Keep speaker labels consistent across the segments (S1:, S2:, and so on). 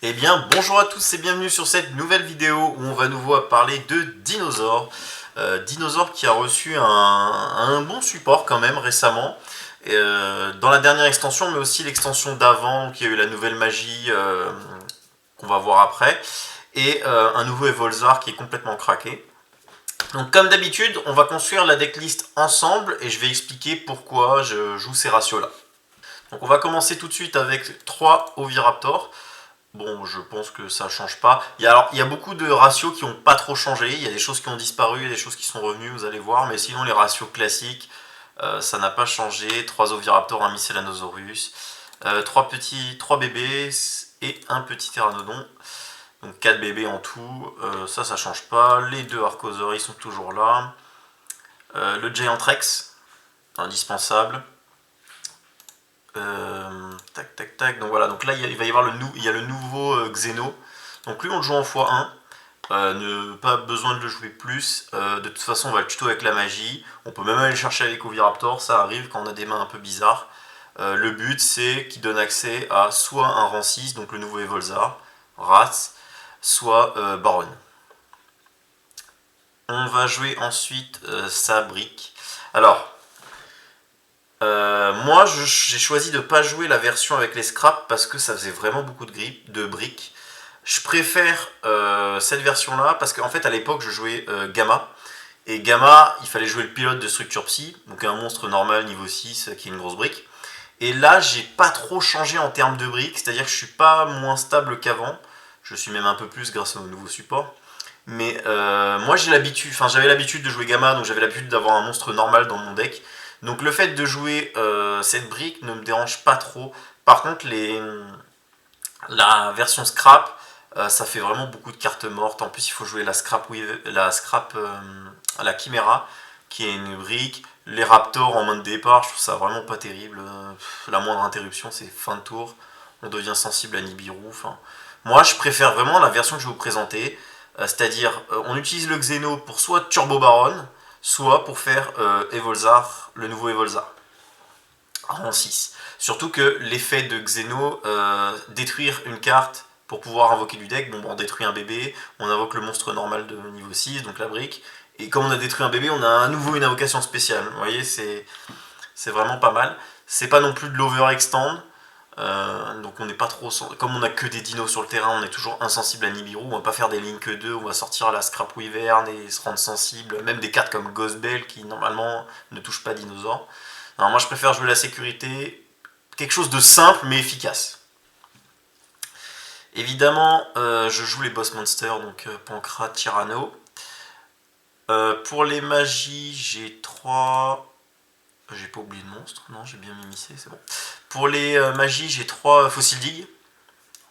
S1: Eh bien, bonjour à tous et bienvenue sur cette nouvelle vidéo où on va nouveau parler de Dinosaur. Dinosaur qui a reçu un bon support quand même récemment. Dans la dernière extension, mais aussi l'extension d'avant, qui a eu la nouvelle magie qu'on va voir après. Et un nouveau Evolzar qui est complètement craqué. Donc comme d'habitude, on va construire la decklist ensemble et je vais expliquer pourquoi je joue ces ratios-là. Donc on va commencer tout de suite avec 3 Oviraptor. Bon, je pense que ça change pas. Il y a beaucoup de ratios qui n'ont pas trop changé. Il y a des choses qui ont disparu, il y a des choses qui sont revenues, vous allez voir. Mais sinon, les ratios classiques, ça n'a pas changé. 3 Oviraptor, 1 Mycélanosaurus, 3 bébés et un petit Pteranodon. Donc 4 bébés en tout. Ça change pas. Les 2 Archosauri sont toujours là. Le Giant Rex, indispensable. Tac tac tac, donc voilà, donc là il va y avoir le nouveau Xeno, donc lui on le joue en x1, pas besoin de le jouer plus, de toute façon on va le tuto avec la magie, on peut même aller le chercher avec Oviraptor, ça arrive quand on a des mains un peu bizarres. Le but c'est qu'il donne accès à soit un rang 6, donc le nouveau Evolzar, Rats, soit Baron. On va jouer ensuite sa brique. Alors, moi, j'ai choisi de ne pas jouer la version avec les scraps parce que ça faisait vraiment beaucoup de briques. Je préfère cette version-là parce qu'en fait, à l'époque, je jouais Gamma. Et Gamma, il fallait jouer le pilote de structure psy, donc un monstre normal niveau 6 qui est une grosse brique. Et là, j'ai pas trop changé en termes de briques, c'est-à-dire que je suis pas moins stable qu'avant. Je suis même un peu plus grâce au nouveau support. Mais moi, j'avais l'habitude de jouer Gamma, donc j'avais l'habitude d'avoir un monstre normal dans mon deck. Donc le fait de jouer cette brique ne me dérange pas trop. Par contre, la version scrap, ça fait vraiment beaucoup de cartes mortes. En plus, il faut jouer la Chimera, qui est une brique. Les Raptors en main de départ, je trouve ça vraiment pas terrible. La moindre interruption, c'est fin de tour. On devient sensible à Nibiru. Enfin, moi, je préfère vraiment la version que je vais vous présenter. C'est-à-dire, on utilise le Xeno pour soit Turbo Baron, soit pour faire Evolzar, le nouveau Evolzar, rang 6. Surtout que l'effet de Xeno, détruire une carte pour pouvoir invoquer du deck, bon, on détruit un bébé, on invoque le monstre normal de niveau 6, donc la brique, et comme on a détruit un bébé, on a à nouveau une invocation spéciale. Vous voyez, c'est vraiment pas mal. C'est pas non plus de l'overextend, donc on n'est pas trop. Comme on a que des dinos sur le terrain, on est toujours insensible à Nibiru. On va pas faire des Link 2, on va sortir la Scrap Wyvern et se rendre sensible. Même des cartes comme Ghost Bell qui normalement ne touchent pas dinosaures. Alors moi je préfère jouer la sécurité, quelque chose de simple mais efficace. Évidemment, je joue les boss monsters, donc Pancra, Tyranno. Pour les magies, j'ai 3. J'ai pas oublié de monstre, non, j'ai bien mimissé, c'est bon. Pour les magies, j'ai 3 Fossil Dig.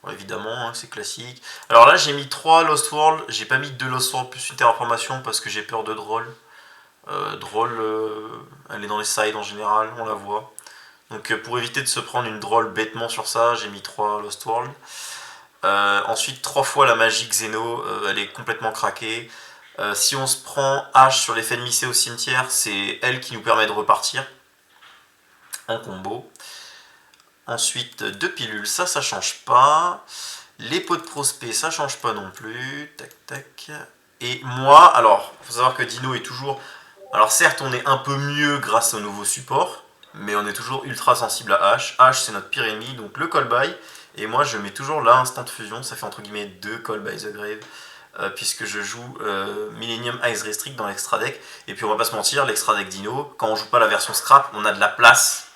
S1: Bon, évidemment, hein, c'est classique. Alors là, j'ai mis 3 Lost World. J'ai pas mis 2 Lost World plus une terraformation parce que j'ai peur de Droll. Droll, elle est dans les sides en général, on la voit. Donc pour éviter de se prendre une Droll bêtement sur ça, j'ai mis 3 Lost World. Ensuite, 3 fois la magie Xeno, elle est complètement craquée. Si on se prend H sur l'effet de Mycé au cimetière, c'est elle qui nous permet de repartir en combo. Ensuite, 2 pilules, ça change pas. Les pots de prospect, ça change pas non plus. Tac, tac. Et moi, alors, faut savoir que Dino est toujours... Alors certes, on est un peu mieux grâce au nouveau support, mais on est toujours ultra sensible à H. H, c'est notre pire ennemi, donc le call by. Et moi, je mets toujours l'instant fusion, ça fait entre guillemets 2 call by the grave. Puisque je joue Millennium Ice Restrict dans l'extra deck. Et puis on va pas se mentir, l'extra deck Dino, quand on joue pas la version scrap, on a de la place.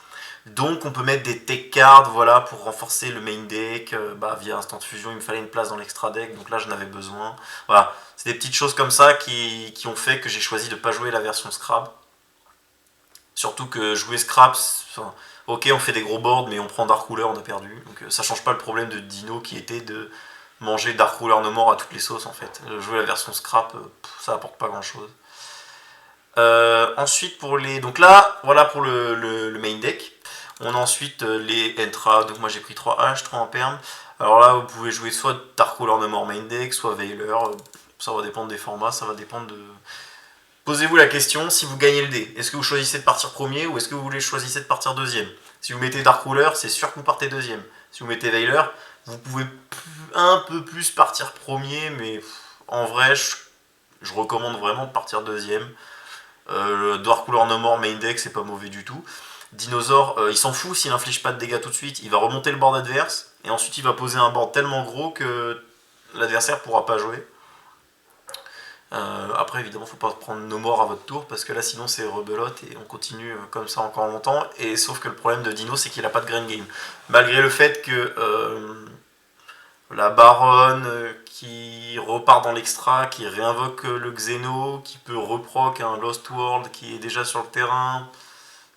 S1: Donc on peut mettre des tech cards, voilà, pour renforcer le main deck. Via Instant Fusion, il me fallait une place dans l'extra deck, donc là j'en avais besoin. Voilà, c'est des petites choses comme ça qui ont fait que j'ai choisi de pas jouer la version scrap. Surtout que jouer scrap, enfin, ok, on fait des gros boards, mais on prend Dark Ruler, on a perdu. Donc ça change pas le problème de Dino qui était de manger Dark Ruler No More à toutes les sauces en fait. Jouer la version scrap, ça apporte pas grand chose. Ensuite pour les... Donc là, voilà pour le main deck. On a ensuite les Entra, donc moi j'ai pris 3 H, 3 en perm. Alors là vous pouvez jouer soit Dark Ruler No More main deck, soit Veiler. Ça va dépendre des formats, ça va dépendre de... Posez-vous la question si vous gagnez le dé. Est-ce que vous choisissez de partir premier ou est-ce que vous choisissez de partir deuxième? Si vous mettez Dark Ruler, c'est sûr que vous partez deuxième. Si vous mettez Veiler, Vous pouvez un peu plus partir premier, mais en vrai, je recommande vraiment de partir deuxième. Le Dark Cooler No More main deck, c'est pas mauvais du tout. Dinosaure, il s'en fout s'il inflige pas de dégâts tout de suite. Il va remonter le board adverse, et ensuite il va poser un board tellement gros que l'adversaire pourra pas jouer. Après, évidemment, faut pas prendre No More à votre tour, parce que là, sinon, c'est rebelote, et on continue comme ça encore longtemps. Et sauf que le problème de Dino, c'est qu'il a pas de Grand Game. Malgré le fait que la Baronne qui repart dans l'extra, qui réinvoque le Xeno, qui peut reproc un Lost World qui est déjà sur le terrain,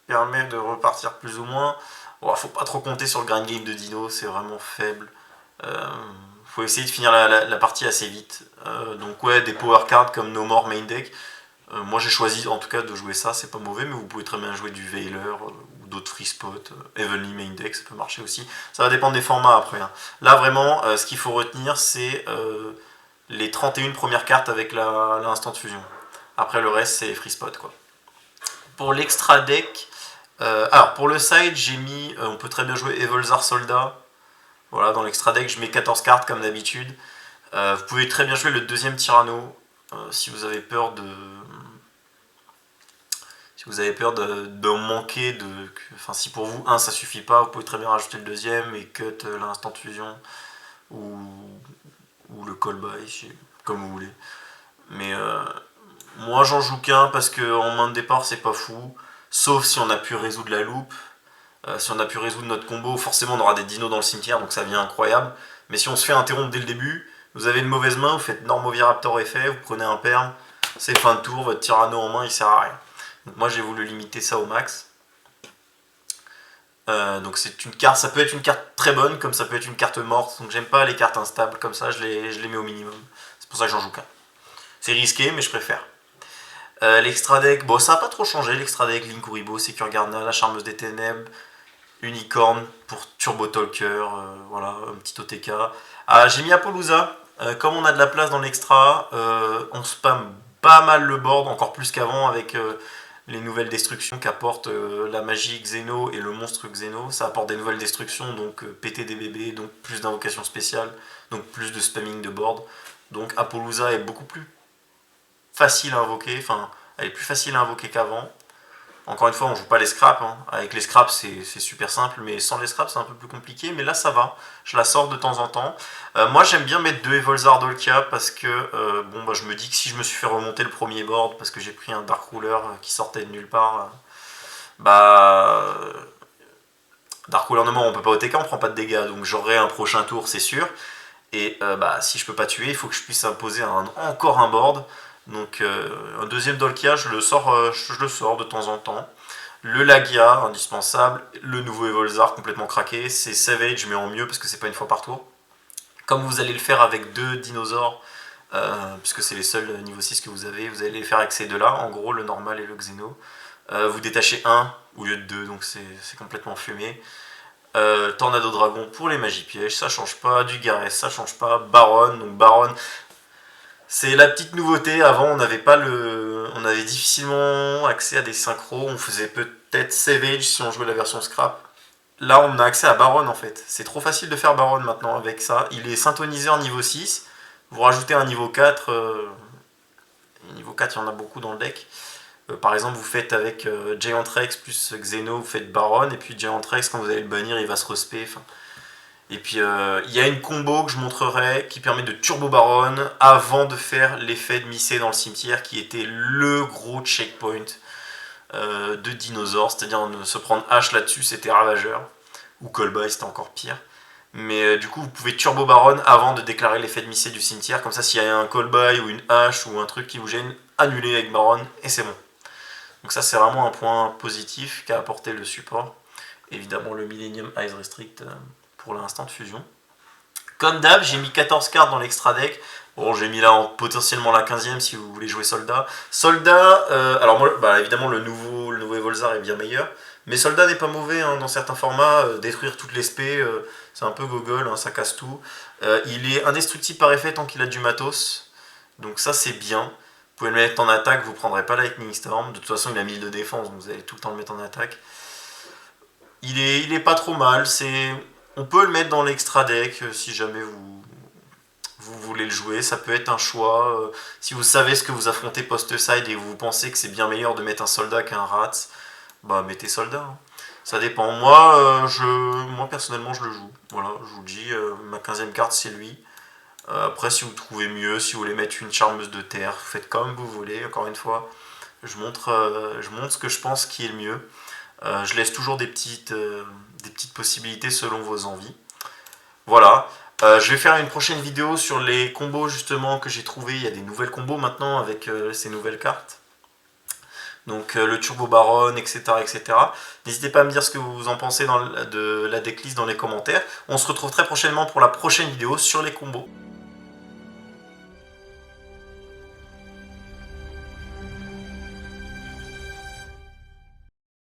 S1: permet de repartir plus ou moins. Bon, faut pas trop compter sur le Grand Game de Dino, c'est vraiment faible. Faut essayer de finir la partie assez vite. Donc ouais, des power cards comme No More main deck. Moi j'ai choisi en tout cas de jouer ça, c'est pas mauvais, mais vous pouvez très bien jouer du Veiler ou d'autres free spots. Heavenly main deck, ça peut marcher aussi. Ça va dépendre des formats après. Hein. Là vraiment, ce qu'il faut retenir, c'est les 31 premières cartes avec l'instant de fusion. Après le reste, c'est free spot quoi. Pour l'extra deck, alors pour le side, j'ai mis, on peut très bien jouer Evolzar Soldat. Voilà, dans l'extra deck, je mets 14 cartes comme d'habitude. Vous pouvez très bien jouer le deuxième Tyranno si vous avez peur de. Si vous avez peur de manquer de. Enfin, si pour vous, un ça suffit pas, vous pouvez très bien rajouter le deuxième et cut l'instant de fusion ou le call by, comme vous voulez. Mais moi j'en joue qu'un parce qu'en main de départ c'est pas fou. Sauf si on a pu résoudre la loupe. Si on a pu résoudre notre combo, forcément on aura des dinos dans le cimetière, donc ça devient incroyable. Mais si on se fait interrompre dès le début, vous avez une mauvaise main, vous faites Normoviraptor effet, vous prenez un perm, c'est fin de tour, votre Tyranno en main il sert à rien. Donc moi j'ai voulu limiter ça au max. Donc c'est une carte, ça peut être une carte très bonne comme ça peut être une carte morte, donc j'aime pas les cartes instables comme ça, je les mets au minimum. C'est pour ça que j'en joue qu'un. C'est risqué mais je préfère. L'extra deck, bon ça n'a pas trop changé, l'extra deck, Linkuribo, Secure Gardener, la Charmeuse des Ténèbres, Unicorn pour Turbo Talker, voilà, un petit OTK. J'ai mis Apollousa, comme on a de la place dans l'extra, on spam pas mal le board, encore plus qu'avant avec les nouvelles destructions qu'apporte la magie Xeno et le monstre Xeno. Ça apporte des nouvelles destructions, donc péter des bébés, donc plus d'invocations spéciales, donc plus de spamming de board. Donc Apollousa est beaucoup plus facile à invoquer, enfin elle est plus facile à invoquer qu'avant. Encore une fois, on joue pas les scraps. Hein. Avec les scraps, c'est super simple, mais sans les scraps, c'est un peu plus compliqué. Mais là, ça va. Je la sors de temps en temps. Moi, j'aime bien mettre 2 Evolzar Dolkia parce que bon, bah, je me dis que si je me suis fait remonter le premier board parce que j'ai pris un Dark Ruler qui sortait de nulle part, bah. Dark Ruler No More, on peut pas OTK, on prend pas de dégâts. Donc j'aurai un prochain tour, c'est sûr. Et bah, si je peux pas tuer, il faut que je puisse imposer encore un board. Donc un deuxième Dolkia, je le sors de temps en temps. Le Lagia, indispensable. Le nouveau Evolzar, complètement craqué. C'est Savage, mais en mieux, parce que c'est pas une fois par tour. Comme vous allez le faire avec 2 dinosaures, puisque c'est les seuls niveau 6 que vous allez les faire avec ces deux-là. En gros, le normal et le Xeno. Vous détachez 1 au lieu de 2, donc c'est complètement fumé. Tornado Dragon pour les magies pièges, ça change pas. Du Gareth, ça change pas. Baron, donc Baron, c'est la petite nouveauté. Avant, on avait difficilement accès à des synchros. On faisait peut-être Savage si on jouait la version scrap. Là, on a accès à Baron en fait. C'est trop facile de faire Baron maintenant avec ça. Il est synthoniseur niveau 6. Vous rajoutez un niveau 4. Niveau 4, il y en a beaucoup dans le deck. Par exemple, vous faites avec Giant Rex plus Xeno, vous faites Baron. Et puis Giant Rex, quand vous allez le bannir, il va se respect. Enfin, et puis il y a une combo que je montrerai qui permet de Turbo Baron avant de faire l'effet de Missé dans le cimetière qui était le gros checkpoint de dinosaures. C'est-à-dire se prendre H là-dessus, c'était ravageur. Ou Callby, c'était encore pire. Mais du coup, vous pouvez Turbo Baron avant de déclarer l'effet de Missé du cimetière. Comme ça, s'il y a un Callby ou une hache ou un truc qui vous gêne, annulez avec Baron et c'est bon. Donc ça, c'est vraiment un point positif qu'a apporté le support. Évidemment, le Millennium Ice Restrict pour l'instant de fusion. Comme d'hab, j'ai mis 14 cartes dans l'extra deck. Bon, j'ai mis là potentiellement la 15e si vous voulez jouer Soldat. Soldat, alors moi, bah, évidemment, le nouveau Evolzar est bien meilleur. Mais Soldat n'est pas mauvais hein, dans certains formats. Détruire toutes les spé, c'est un peu gogol, hein, ça casse tout. Il est indestructible par effet tant qu'il a du matos. Donc ça, c'est bien. Vous pouvez le mettre en attaque, vous ne prendrez pas Lightning Storm. De toute façon, il a 1000 de défense, donc vous allez tout le temps le mettre en attaque. Il est pas trop mal, c'est On peut le mettre dans l'extra deck si jamais vous voulez le jouer. Ça peut être un choix. Si vous savez ce que vous affrontez post-side et vous pensez que c'est bien meilleur de mettre un soldat qu'un rat, bah mettez soldat. Hein. Ça dépend. Moi personnellement je le joue. Voilà, je vous dis, ma 15e carte c'est lui. Après si vous trouvez mieux, si vous voulez mettre une charmeuse de terre, faites comme vous voulez, encore une fois. Je montre ce que je pense qui est le mieux. Je laisse toujours des petites possibilités selon vos envies. Voilà. Je vais faire une prochaine vidéo sur les combos justement que j'ai trouvé. Il y a des nouvelles combos maintenant avec ces nouvelles cartes. Donc le Turbo Baron, etc. etc. N'hésitez pas à me dire ce que vous en pensez de la decklist dans les commentaires. On se retrouve très prochainement pour la prochaine vidéo sur les combos.